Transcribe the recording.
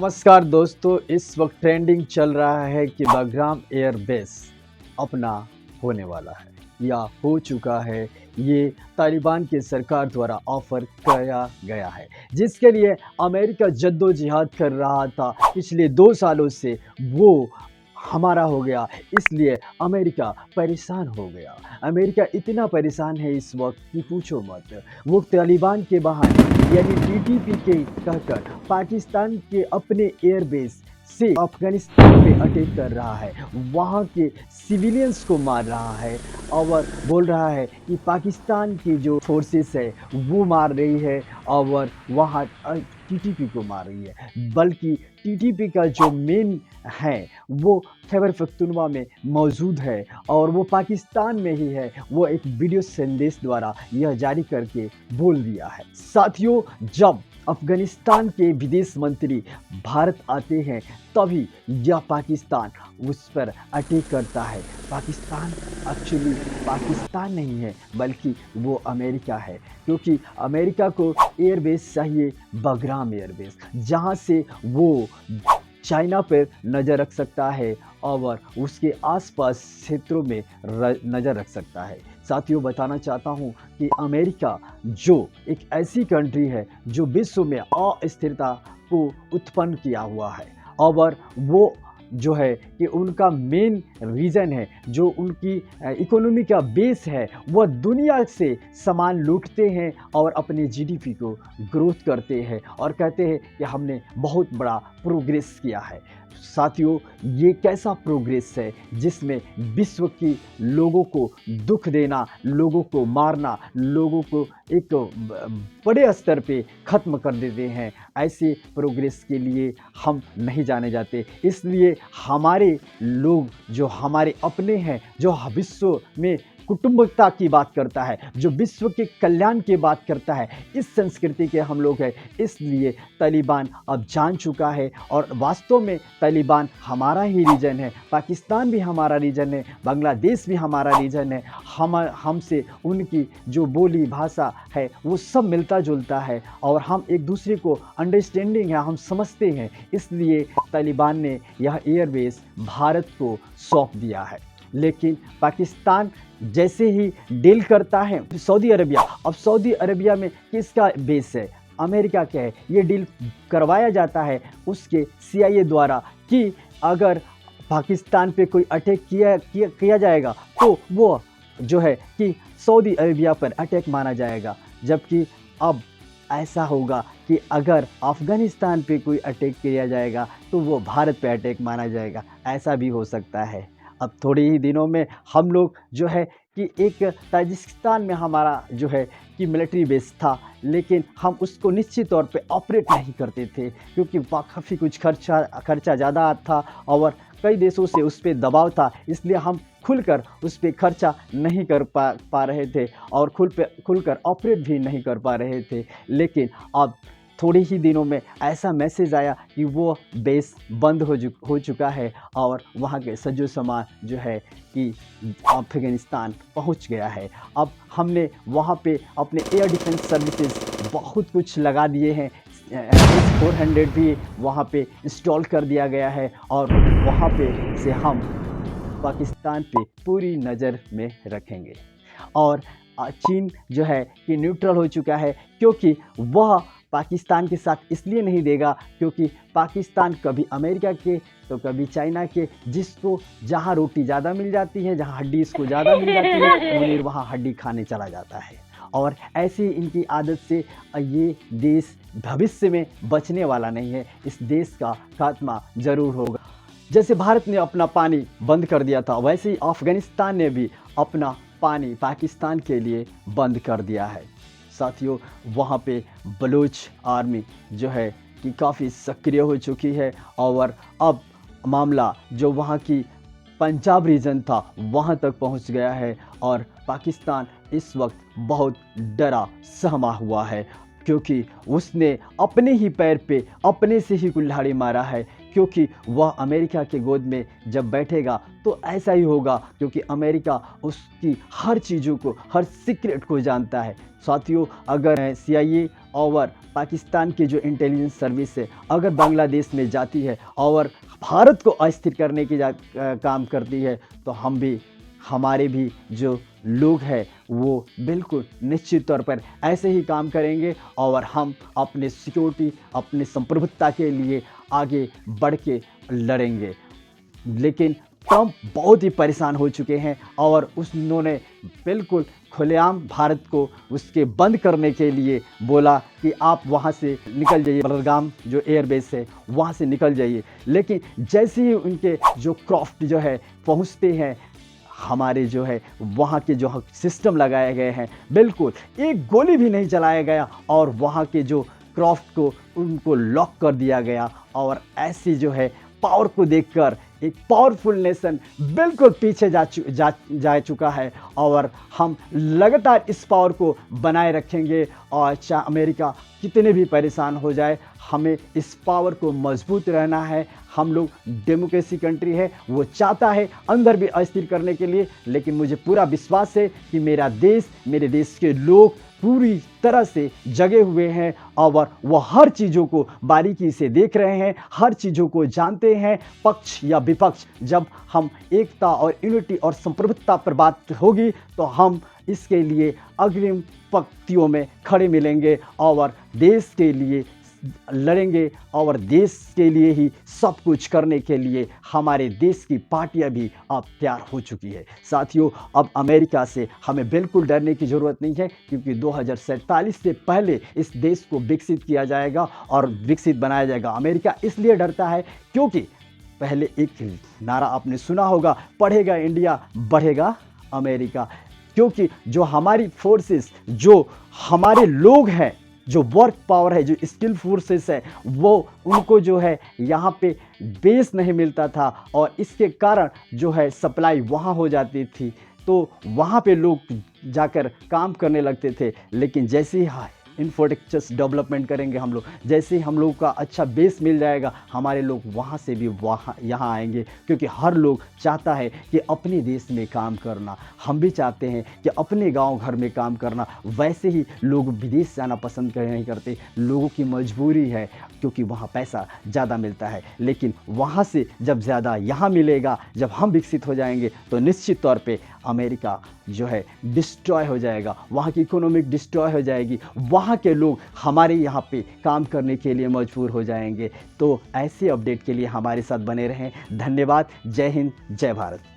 नमस्कार दोस्तों, इस वक्त ट्रेंडिंग चल रहा है कि बगराम एयरबेस अपना होने वाला है या हो चुका है। ये तालिबान की सरकार द्वारा ऑफर किया गया है, जिसके लिए अमेरिका जद्दोजहद कर रहा था पिछले 2 सालों से। वो हमारा हो गया, इसलिए अमेरिका परेशान हो गया। अमेरिका इतना परेशान है इस वक्त कि पूछो मत। वो तालिबान के बहाने यानी टीटीपी के कहकर पाकिस्तान के अपने एयरबेस से अफगानिस्तान पे अटैक कर रहा है, वहाँ के सिविलियंस को मार रहा है और बोल रहा है कि पाकिस्तान की जो फोर्सेस है वो मार रही है और वहाँ टीटीपी को मार रही है। बल्कि टीटीपी का जो मेन है वो खैबर पख्तूनख्वा में मौजूद है और वो पाकिस्तान में ही है। वो एक वीडियो संदेश द्वारा यह जारी करके बोल दिया है। साथियों, जब अफगानिस्तान के विदेश मंत्री भारत आते हैं तभी यह पाकिस्तान उस पर अटैक करता है। पाकिस्तान एक्चुअली पाकिस्तान नहीं है बल्कि वो अमेरिका है, क्योंकि अमेरिका को एयरबेस चाहिए बगराम एयरबेस, जहां से वो चाइना पर नज़र रख सकता है और उसके आसपास क्षेत्रों में नज़र रख सकता है। साथियों, बताना चाहता हूं कि अमेरिका जो एक ऐसी कंट्री है जो विश्व में अस्थिरता को उत्पन्न किया हुआ है और वो जो है कि उनका मेन रीज़न है, जो उनकी इकोनॉमी का बेस है, वह दुनिया से सामान लूटते हैं और अपने जीडीपी को ग्रोथ करते हैं और कहते हैं कि हमने बहुत बड़ा प्रोग्रेस किया है। साथियों, ये कैसा प्रोग्रेस है जिसमें विश्व की लोगों को दुख देना, लोगों को मारना, लोगों को एक बड़े स्तर पे ख़त्म कर देते हैं। ऐसे प्रोग्रेस के लिए हम नहीं जाने जाते। इसलिए हमारे लोग जो हमारे अपने हैं, जो विश्व में कुटुंबकता की बात करता है, जो विश्व के कल्याण की बात करता है, इस संस्कृति के हम लोग हैं। इसलिए तालिबान अब जान चुका है और वास्तव में तालिबान हमारा ही रीजन है, पाकिस्तान भी हमारा रीजन है, बांग्लादेश भी हमारा रीजन है। हमसे उनकी जो बोली भाषा है वो सब मिलता जुलता है और हम एक दूसरे को अंडरस्टैंडिंग है, हम समझते हैं। इसलिए तालिबान ने यह एयरबेस भारत को सौंप दिया है। लेकिन पाकिस्तान जैसे ही डील करता है सऊदी अरबिया, अब सऊदी अरबिया में किसका बेस है? अमेरिका का है। ये डील करवाया जाता है उसके CIA द्वारा कि अगर पाकिस्तान पे कोई अटैक किया जाएगा तो वो जो है कि सऊदी अरबिया पर अटैक माना जाएगा। जबकि अब ऐसा होगा कि अगर अफ़गानिस्तान पे कोई अटैक किया जाएगा तो वो भारत पे अटैक माना जाएगा। ऐसा भी हो सकता है। अब थोड़े ही दिनों में हम लोग जो है कि एक ताजिकिस्तान में हमारा जो है कि मिलिट्री बेस था, लेकिन हम उसको निश्चित तौर पे ऑपरेट नहीं करते थे क्योंकि काफ़ी कुछ खर्चा ज़्यादा था और कई देशों से उस पर दबाव था। इसलिए हम खुलकर उस पर खर्चा नहीं कर पा रहे थे और खुलकर ऑपरेट भी नहीं कर पा रहे थे। लेकिन अब थोड़े ही दिनों में ऐसा मैसेज आया कि वो बेस बंद हो चुका है और वहाँ के सज्जो सामान जो है कि अफ़गानिस्तान पहुँच गया है। अब हमने वहाँ पे अपने एयर डिफेंस सर्विसेज बहुत कुछ लगा दिए हैं। S-400 भी वहाँ पे इंस्टॉल कर दिया गया है और वहाँ पे से हम पाकिस्तान पे पूरी नज़र में रखेंगे। और चीन जो है कि न्यूट्रल हो चुका है, क्योंकि वह पाकिस्तान के साथ इसलिए नहीं देगा क्योंकि पाकिस्तान कभी अमेरिका के तो कभी चाइना के, जिसको जहाँ रोटी ज़्यादा मिल जाती है, जहाँ हड्डी इसको ज़्यादा मिल जाती है, मुनीर वहाँ हड्डी खाने चला जाता है। और ऐसी इनकी आदत से ये देश भविष्य में बचने वाला नहीं है। इस देश का खात्मा ज़रूर होगा। जैसे भारत ने अपना पानी बंद कर दिया था, वैसे ही अफ़गानिस्तान ने भी अपना पानी पाकिस्तान के लिए बंद कर दिया है। साथियों, वहाँ पे बलूच आर्मी जो है कि काफ़ी सक्रिय हो चुकी है और अब मामला जो वहाँ की पंजाब रीजन था वहाँ तक पहुँच गया है और पाकिस्तान इस वक्त बहुत डरा सहमा हुआ है, क्योंकि उसने अपने ही पैर पे अपने से ही कुल्हाड़ी मारा है। क्योंकि वह अमेरिका के गोद में जब बैठेगा तो ऐसा ही होगा, क्योंकि अमेरिका उसकी हर चीज़ों को, हर सीक्रेट को जानता है। साथियों, अगर CIA और पाकिस्तान की जो इंटेलिजेंस सर्विस है अगर बांग्लादेश में जाती है और भारत को अस्थिर करने की काम करती है, तो हम भी, हमारे भी जो लोग हैं वो बिल्कुल निश्चित तौर पर ऐसे ही काम करेंगे और हम अपने सिक्योरिटी, अपनी संप्रभुता के लिए आगे बढ़ के लड़ेंगे। लेकिन ट्रंप बहुत ही परेशान हो चुके हैं और उन्होंने बिल्कुल खुलेआम भारत को उसके बंद करने के लिए बोला कि आप वहाँ से निकल जाइए, बलगाम जो एयरबेस है वहाँ से निकल जाइए। लेकिन जैसे ही उनके जो क्राफ्ट जो है पहुँचते हैं, हमारे जो है वहाँ के जो सिस्टम लगाए गए हैं, बिल्कुल एक गोली भी नहीं चलाया गया और वहाँ के जो क्राफ्ट को उनको लॉक कर दिया गया। और ऐसी जो है पावर को देखकर एक पावरफुल नेशन बिल्कुल पीछे जा चुका है और हम लगातार इस पावर को बनाए रखेंगे। और चाहे अमेरिका कितने भी परेशान हो जाए, हमें इस पावर को मजबूत रहना है। हम लोग डेमोक्रेसी कंट्री है, वो चाहता है अंदर भी अस्थिर करने के लिए, लेकिन मुझे पूरा विश्वास है कि मेरा देश, मेरे देश के लोग पूरी तरह से जगे हुए हैं और वह हर चीज़ों को बारीकी से देख रहे हैं, हर चीज़ों को जानते हैं। पक्ष या विपक्ष, जब हम एकता और यूनिटी और संप्रभुता पर बात होगी तो हम इसके लिए अग्रिम पंक्तियों में खड़े मिलेंगे और देश के लिए लड़ेंगे और देश के लिए ही सब कुछ करने के लिए हमारे देश की पार्टियां भी अब तैयार हो चुकी है। साथियों, अब अमेरिका से हमें बिल्कुल डरने की ज़रूरत नहीं है, क्योंकि 2047 से पहले इस देश को विकसित किया जाएगा और विकसित बनाया जाएगा। अमेरिका इसलिए डरता है क्योंकि पहले एक नारा आपने सुना होगा, पढ़ेगा इंडिया बढ़ेगा अमेरिका। क्योंकि जो हमारी फोर्सेस, जो हमारे लोग हैं, जो वर्क पावर है, जो स्किल फोर्सेस है, वो उनको जो है यहाँ पे बेस नहीं मिलता था और इसके कारण जो है सप्लाई वहाँ हो जाती थी, तो वहाँ पे लोग जाकर काम करने लगते थे। लेकिन जैसे ही इंफ्रास्ट्रक्चर्स डेवलपमेंट करेंगे हम लोग, जैसे ही हम लोग का अच्छा बेस मिल जाएगा, हमारे लोग वहाँ से भी वहाँ यहाँ आएंगे, क्योंकि हर लोग चाहता है कि अपने देश में काम करना। हम भी चाहते हैं कि अपने गांव घर में काम करना। वैसे ही लोग विदेश जाना पसंद नहीं करते, लोगों की मजबूरी है, क्योंकि वहाँ पैसा ज़्यादा मिलता है। लेकिन वहाँ से जब ज़्यादा यहाँ मिलेगा, जब हम विकसित हो जाएंगे, तो निश्चित तौर पे अमेरिका जो है डिस्ट्रॉय हो जाएगा, वहाँ की इकोनॉमिक डिस्ट्रॉय हो जाएगी, वहाँ के लोग हमारे यहाँ पे काम करने के लिए मजबूर हो जाएंगे। तो ऐसे अपडेट के लिए हमारे साथ बने रहें। धन्यवाद। जय हिंद, जय भारत।